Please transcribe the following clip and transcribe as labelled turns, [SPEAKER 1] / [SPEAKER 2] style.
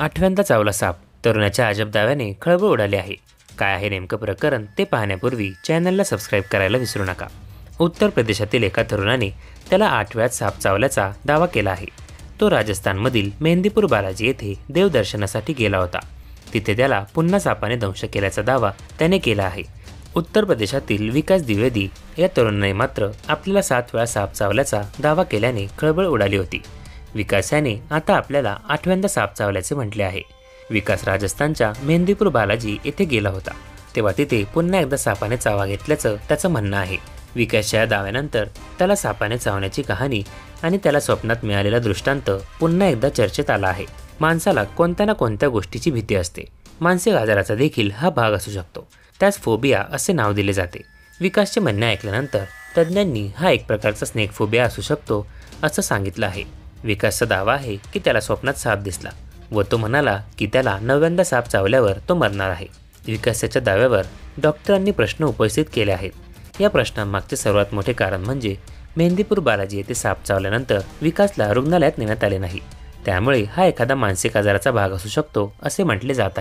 [SPEAKER 1] आठव्यांदा चावला साप, तरुणाच्या अजब दाव्याने खळबळ उडाली आहे. काय आहे नेमकं प्रकरण ते पाहण्यापूर्वी चॅनलला सबस्क्राईब करायला विसरू नका. उत्तर प्रदेशातील एका तरुणाने त्याला 8 वेळात साप चावल्याचा दावा केला आहे. तो राजस्थानमधील मेहंदीपूर बालाजी येथे देवदर्शनासाठी गेला होता. तिथे त्याला पुन्हा सापाने दंश केल्याचा दावा त्याने केला आहे. उत्तर प्रदेशातील विकास द्विवेदी या तरुणाने मात्र आपल्याला 7 वेळा साप चावल्याचा दावा केल्याने खळबळ उडाली होती. विकास याने आता आपल्याला 8व्यांदा साप चावल्याचे म्हटले आहे. विकास राजस्थानच्या मेहंदीपूर बालाजी येथे गेला होता, तेव्हा तिथे पुन्हा एकदा सापाने चावा घेतल्याचं त्याचं म्हणणं आहे. विकासच्या या दाव्यानंतर त्याला सापाने चावण्याची कहाणी आणि त्याला स्वप्नात मिळालेला दृष्टांत पुन्हा एकदा चर्चेत आला आहे. माणसाला कोणत्या ना कोणत्या गोष्टीची भीती असते. मानसिक आजाराचा देखील हा भाग असू शकतो. त्यास फोबिया असे नाव दिले जाते. विकासचे म्हणणे ऐकल्यानंतर तज्ज्ञांनी हा एक प्रकारचा स्नेक फोबिया असू शकतो असं सांगितलं आहे. विकासचा दावा आहे की त्याला स्वप्नात साप दिसला व तो म्हणाला की त्याला 9व्यांदा साप चावल्यावर तो मरणार आहे. विकासाच्या दाव्यावर डॉक्टरांनी प्रश्न उपस्थित केले आहेत. या प्रश्नांमागचे सर्वात मोठे कारण म्हणजे मेहंदीपूर बालाजी येथे साप चावल्यानंतर विकासला रुग्णालयात नेण्यात आले नाही. त्यामुळे हा एखादा मानसिक आजाराचा भाग असू शकतो असे म्हटले जात आहे.